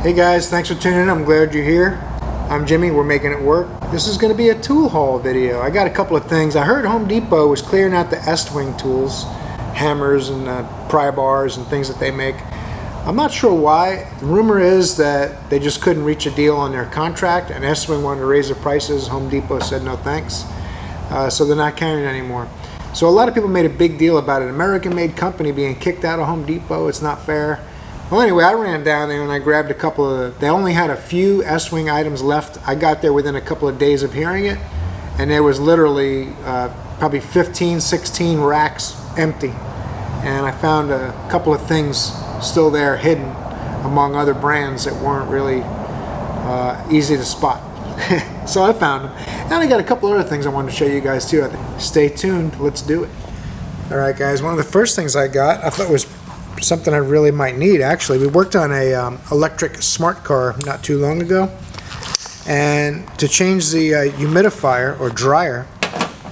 Hey guys, thanks for tuning in. I'm glad you're here. I'm Jimmy, we're making it work. This is going to be a tool haul video. I got a couple of things. I heard Home Depot was clearing out the Estwing tools, hammers and pry bars and things that they make. I'm not sure why. The rumor is that they just couldn't reach a deal on their contract and Estwing wanted to raise their prices. Home Depot said no thanks. So they're not carrying it anymore. So a lot of people made a big deal about it. An American-made company being kicked out of Home Depot. It's not fair. Well, anyway, I ran down there and I grabbed a couple of, they only had a few Estwing items left. I got there within a couple of days of hearing it, and there was literally probably 15, 16 racks empty. And I found a couple of things still there hidden among other brands that weren't really easy to spot. So I found them. And I got a couple other things I wanted to show you guys too. Stay tuned, let's do it. All right guys, one of the first things I got, I thought was something I really might need. Actually, we worked on a electric smart car not too long ago, and to change the humidifier or dryer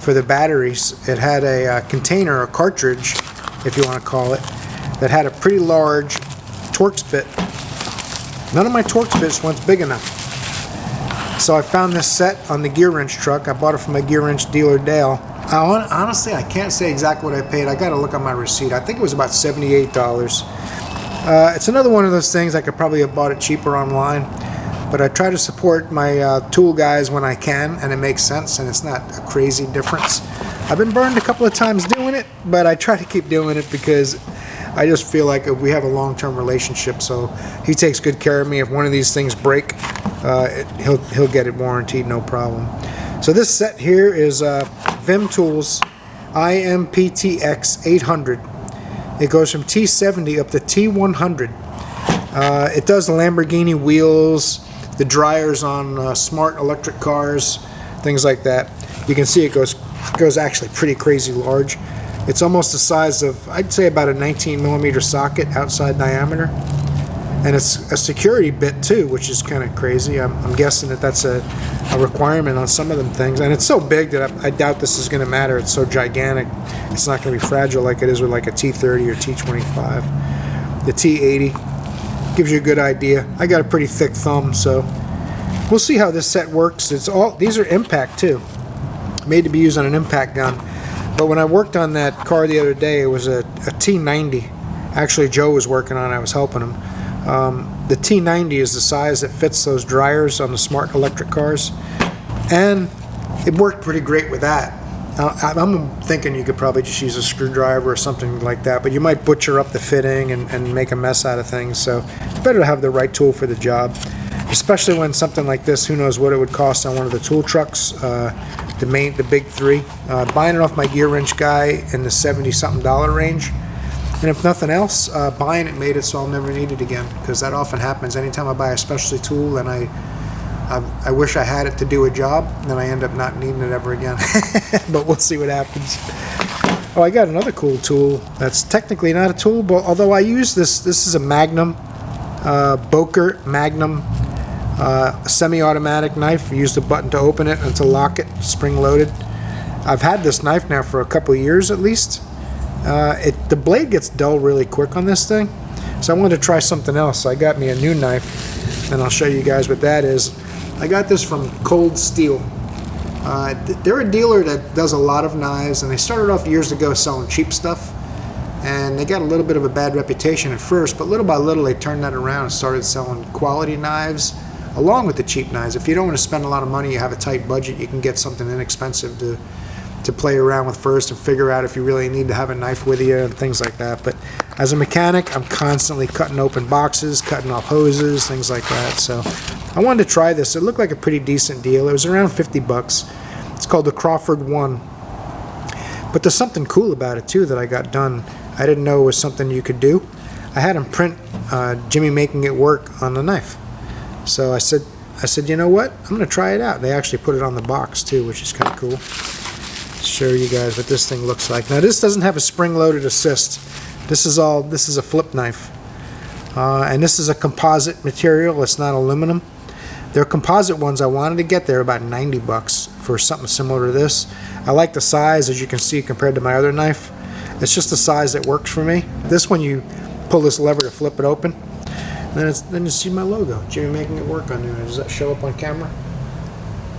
for the batteries, it had a container or cartridge, if you want to call it, that had a pretty large Torx bit. None of my Torx bits went big enough, so I found this set on the gear wrench truck. I bought it from a gear wrench dealer, Dale. Honestly, I can't say exactly what I paid. I got to look on my receipt. I think it was about $78. It's another one of those things I could probably have bought it cheaper online, but I try to support my tool guys when I can, and it makes sense, and it's not a crazy difference. I've been burned a couple of times doing it, but I try to keep doing it because I just feel like we have a long-term relationship, so he takes good care of me. If one of these things break, he'll get it warranted, no problem. So this set here is Vim Tools IMPTX 800. It goes from T70 up to T100. It does the Lamborghini wheels, the dryers on smart electric cars, things like that. You can see it goes actually pretty crazy large. It's almost the size of, I'd say, about a 19mm socket outside diameter. And it's a security bit too, which is kind of crazy. I'm guessing that that's a requirement on some of them things. And it's so big that I doubt this is going to matter. It's so gigantic. It's not going to be fragile like it is with like a T30 or T25. The T80 gives you a good idea. I got a pretty thick thumb, so we'll see how this set works. These are impact too, made to be used on an impact gun. But when I worked on that car the other day, it was a T90. Actually, Joe was working on it. I was helping him. The T90 is the size that fits those dryers on the smart electric cars, and it worked pretty great with that. I'm thinking you could probably just use a screwdriver or something like that, but you might butcher up the fitting and make a mess out of things, so it's better to have the right tool for the job, especially when something like this, who knows what it would cost on one of the tool trucks, the big three. Buying it off my gear wrench guy in the $70-something range. And if nothing else, buying it made it so I'll never need it again, because that often happens. Anytime I buy a specialty tool and I wish I had it to do a job, then I end up not needing it ever again. But we'll see what happens. Oh, I got another cool tool that's technically not a tool, but although I use this is a Magnum, Boker Magnum semi-automatic knife. You use the button to open it and to lock it, spring-loaded. I've had this knife now for a couple of years at least. The blade gets dull really quick on this thing, so I wanted to try something else. So I got me a new knife, and I'll show you guys what that is. I got this from Cold Steel. They're a dealer that does a lot of knives, and they started off years ago selling cheap stuff, and they got a little bit of a bad reputation at first, but little by little they turned that around and started selling quality knives along with the cheap knives. If you don't want to spend a lot of money, you have a tight budget, you can get something inexpensive to play around with first and figure out if you really need to have a knife with you and things like that. But as a mechanic, I'm constantly cutting open boxes, cutting off hoses, things like that. So I wanted to try this. It looked like a pretty decent deal. It was around 50 bucks. It's called the Crawford 1. But there's something cool about it too that I got done. I didn't know it was something you could do. I had him print Jimmy Making It Work on the knife. So I said, you know what? I'm going to try it out. They actually put it on the box too, which is kind of cool. Show you guys what this thing looks like. Now this doesn't have a spring-loaded assist. This is a flip knife, and this is a composite material. It's not aluminum. They're composite ones I wanted to get. They're about 90 bucks for something similar to this. I like the size, as you can see, compared to my other knife. It's just the size that works for me. This one, you pull this lever to flip it open. then you see my logo, Jimmy Making It Work on there. Does that show up on camera?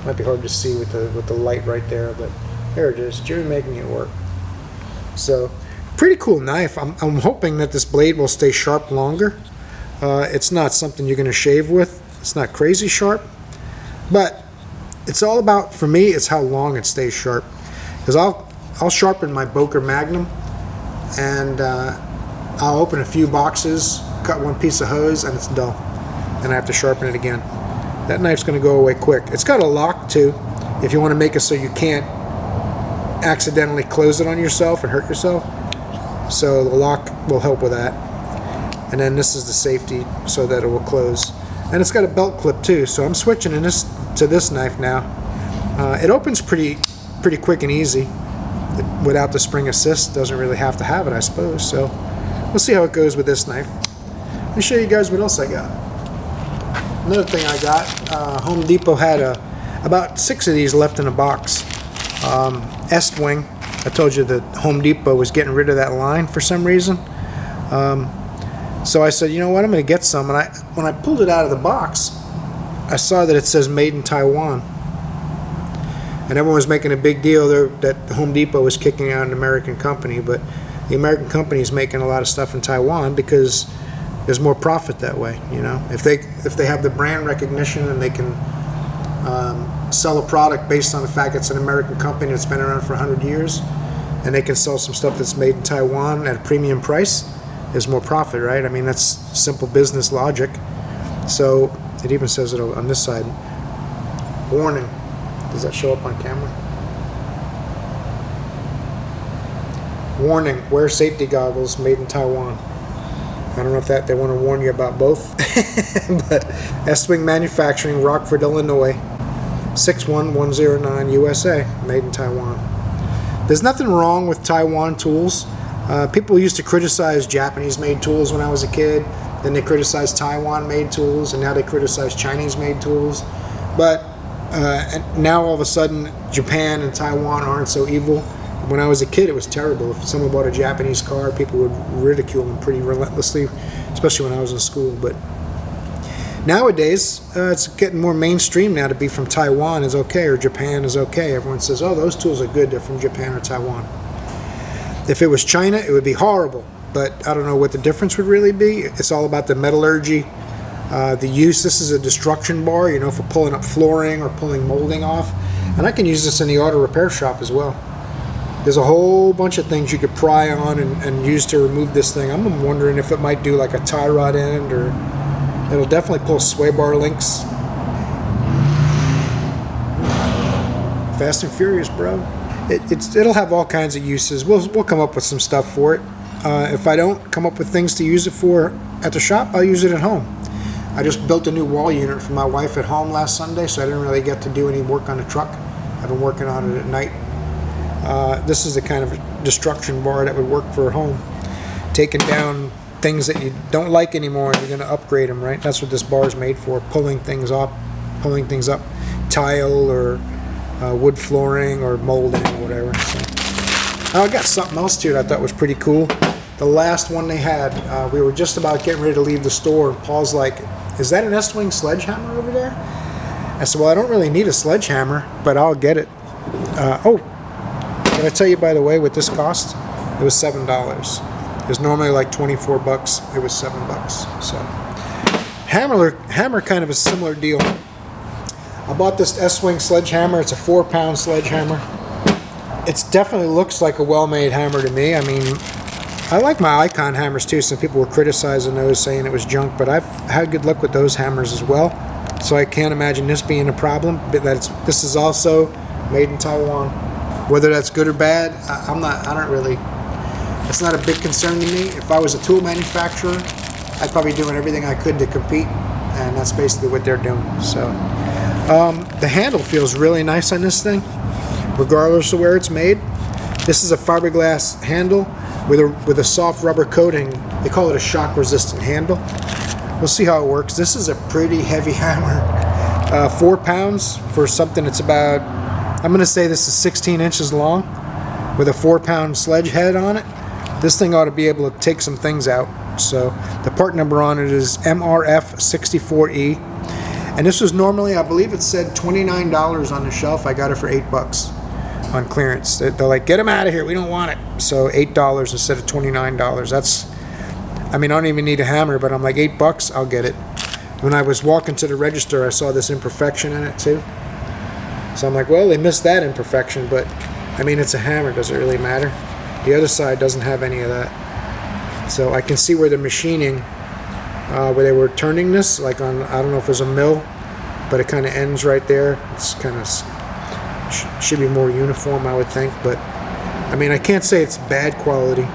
Might be hard to see with the light right there, but there it is, Jimmy Making It Work. So, pretty cool knife. I'm hoping that this blade will stay sharp longer. It's not something you're going to shave with. It's not crazy sharp, but it's all about, for me, it's how long it stays sharp. Because I'll sharpen my Boker Magnum, and I'll open a few boxes, cut one piece of hose, and it's dull. And I have to sharpen it again. That knife's going to go away quick. It's got a lock too, if you want to make it so you can't accidentally close it on yourself and hurt yourself. So the lock will help with that. And then this is the safety so that it will close. And it's got a belt clip too, so I'm switching to this knife now. It opens pretty quick and easy without the spring assist. Doesn't really have to have it, I suppose. So we'll see how it goes with this knife. Let me show you guys what else I got. Another thing I got, Home Depot had about 6 of these left in a box. Estwing. I told you that Home Depot was getting rid of that line for some reason. So I said, you know what, I'm going to get some. And when I pulled it out of the box, I saw that it says Made in Taiwan. And everyone was making a big deal there that Home Depot was kicking out an American company. But the American company is making a lot of stuff in Taiwan because there's more profit that way. You know, if they have the brand recognition and they can sell a product based on the fact it's an American company that's been around for 100 years, and they can sell some stuff that's made in Taiwan at a premium price, there's more profit, right? I mean, that's simple business logic. So it even says it on this side. Warning. Does that show up on camera? Warning, wear safety goggles, made in Taiwan. I don't know if they want to warn you about both. But Estwing Manufacturing, Rockford, Illinois, 61109 USA, made in Taiwan. There's nothing wrong with Taiwan tools. People used to criticize Japanese-made tools when I was a kid. Then they criticized Taiwan-made tools, and now they criticize Chinese-made tools. But now all of a sudden, Japan and Taiwan aren't so evil. When I was a kid, it was terrible. If someone bought a Japanese car, people would ridicule them pretty relentlessly, especially when I was in school. But nowadays, it's getting more mainstream now to be from Taiwan is okay, or Japan is okay. Everyone says, oh, those tools are good, they're from Japan or Taiwan. If it was China, it would be horrible. But I don't know what the difference would really be. It's all about the metallurgy, the use. This is a destruction bar, you know, for pulling up flooring or pulling molding off. And I can use this in the auto repair shop as well. There's a whole bunch of things you could pry on and use to remove this thing. I'm wondering if it might do like a tie rod end, or it'll definitely pull sway bar links. Fast and Furious, bro. It'll have all kinds of uses. We'll come up with some stuff for it. If I don't come up with things to use it for at the shop, I'll use it at home. I just built a new wall unit for my wife at home last Sunday, so I didn't really get to do any work on the truck. I've been working on it at night. This is the kind of destruction bar that would work for home. Taking down things that you don't like anymore and you're going to upgrade them, right? That's what this bar is made for, pulling things up, tile or wood flooring or molding or whatever. So. Now I got something else too that I thought was pretty cool. The last one they had, we were just about getting ready to leave the store, and Paul's like, is that an Estwing sledgehammer over there? I said, well, I don't really need a sledgehammer, but I'll get it. Can I tell you, by the way, what this cost? It was $7. It was normally like 24 bucks. It was $7. So, hammer kind of a similar deal. I bought this Estwing sledgehammer. It's a 4-pound sledgehammer. It definitely looks like a well-made hammer to me. I mean, I like my Icon hammers too. Some people were criticizing those, saying it was junk, but I've had good luck with those hammers as well. So I can't imagine this being a problem. But this is also made in Taiwan. Whether that's good or bad, it's not a big concern to me. If I was a tool manufacturer, I'd probably be doing everything I could to compete, and that's basically what they're doing. So the handle feels really nice on this thing, regardless of where it's made. This is a fiberglass handle with a soft rubber coating. They call it a shock resistant handle. We'll see how it works. This is a pretty heavy hammer. 4 pounds for something that's about, I'm going to say this is 16 inches long with a 4-pound sledge head on it. This thing ought to be able to take some things out. Torx. So the part number on it is MRF64E, and this was normally, I believe it said $29 on the shelf. I got it for $8 on clearance. They're like, get them out of here, we don't want it. So $8 instead of $29. That's, I mean, I don't even need a hammer, but I'm like, $8, I'll get it. When I was walking to the register, I saw this imperfection in it too. So I'm like, well, they missed that imperfection, but I mean, it's a hammer, does it really matter? The other side doesn't have any of that. So I can see where the machining, where they were turning this, like on, I don't know if it was a mill, but it kind of ends right there. It's kind of, should be more uniform, I would think, but I mean, I can't say it's bad quality.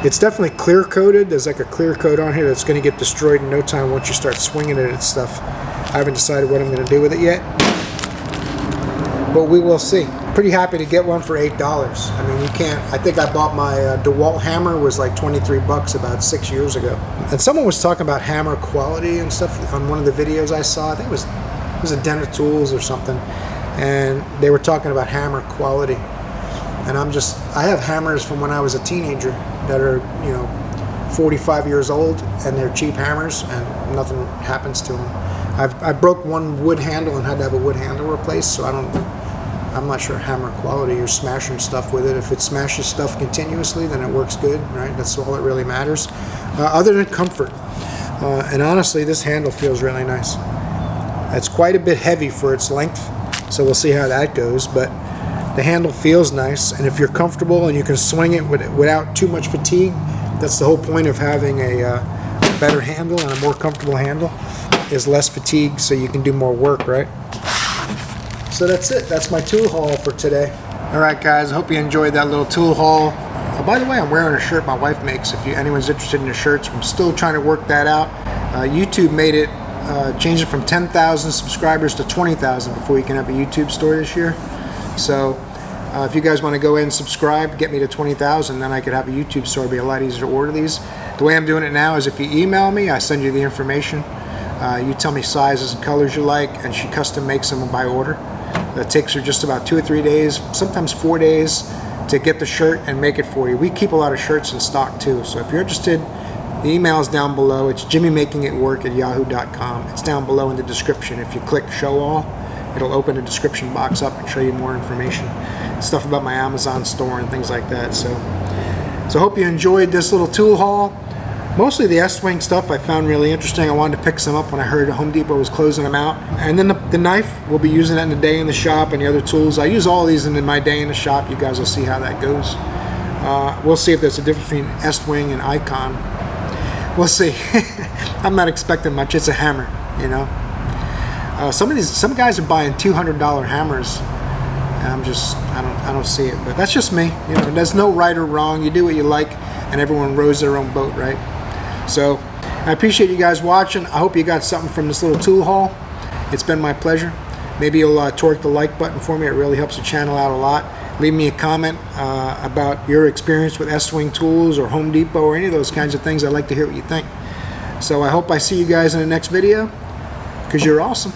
It's definitely clear coated. There's like a clear coat on here that's going to get destroyed in no time once you start swinging it and stuff. I haven't decided what I'm going to do with it yet, but we will see. Pretty happy to get one for $8. I mean, you can't, I think I bought my DeWalt hammer, was like $23 about 6 years ago. And someone was talking about hammer quality and stuff on one of the videos I saw. I think it was a Den of Tools or something, and they were talking about hammer quality. And I have hammers from when I was a teenager that are, you know, 45 years old, and they're cheap hammers and nothing happens to them. I broke one wood handle and had to have a wood handle replaced, so I'm not sure hammer quality. You're smashing stuff with it. If it smashes stuff continuously, then it works good, right? That's all that really matters. Other than comfort. And honestly, this handle feels really nice. It's quite a bit heavy for its length, so we'll see how that goes, but the handle feels nice, and if you're comfortable and you can swing it without too much fatigue, that's the whole point of having a better handle and a more comfortable handle, is less fatigue so you can do more work, right? So that's it. That's my tool haul for today. Alright guys, I hope you enjoyed that little tool haul. Oh, by the way, I'm wearing a shirt my wife makes. If anyone's interested in the shirts, I'm still trying to work that out. YouTube made it, changed it from 10,000 subscribers to 20,000 before you can have a YouTube store this year. So if you guys want to go in and subscribe, get me to 20,000, then I could have a YouTube store. It'd be a lot easier to order these. The way I'm doing it now is if you email me, I send you the information. You tell me sizes and colors you like, and she custom makes them by order. That takes her just about 2 or 3 days, sometimes 4 days, to get the shirt and make it for you. We keep a lot of shirts in stock too, so if you're interested, the email is down below. It's jimmymakingitwork@yahoo.com. It's down below in the description. If you click show all, it'll open the description box up and show you more information, stuff about my Amazon store and things like that. So I hope you enjoyed this little tool haul. Mostly the Estwing stuff I found really interesting. I wanted to pick some up when I heard Home Depot was closing them out. And then the knife, we'll be using that in the day in the shop, and the other tools. I use all these in my day in the shop. You guys will see how that goes. We'll see if there's a difference between Estwing and Icon. We'll see. I'm not expecting much. It's a hammer, you know. Some guys are buying $200 hammers, and I don't see it. But that's just me. You know, there's no right or wrong. You do what you like, and everyone rows their own boat, right? So I appreciate you guys watching. I hope you got something from this little tool haul. It's been my pleasure. Maybe you'll torque the like button for me. It really helps the channel out a lot. Leave me a comment about your experience with Estwing tools or Home Depot or any of those kinds of things. I'd like to hear what you think. So I hope I see you guys in the next video, because you're awesome.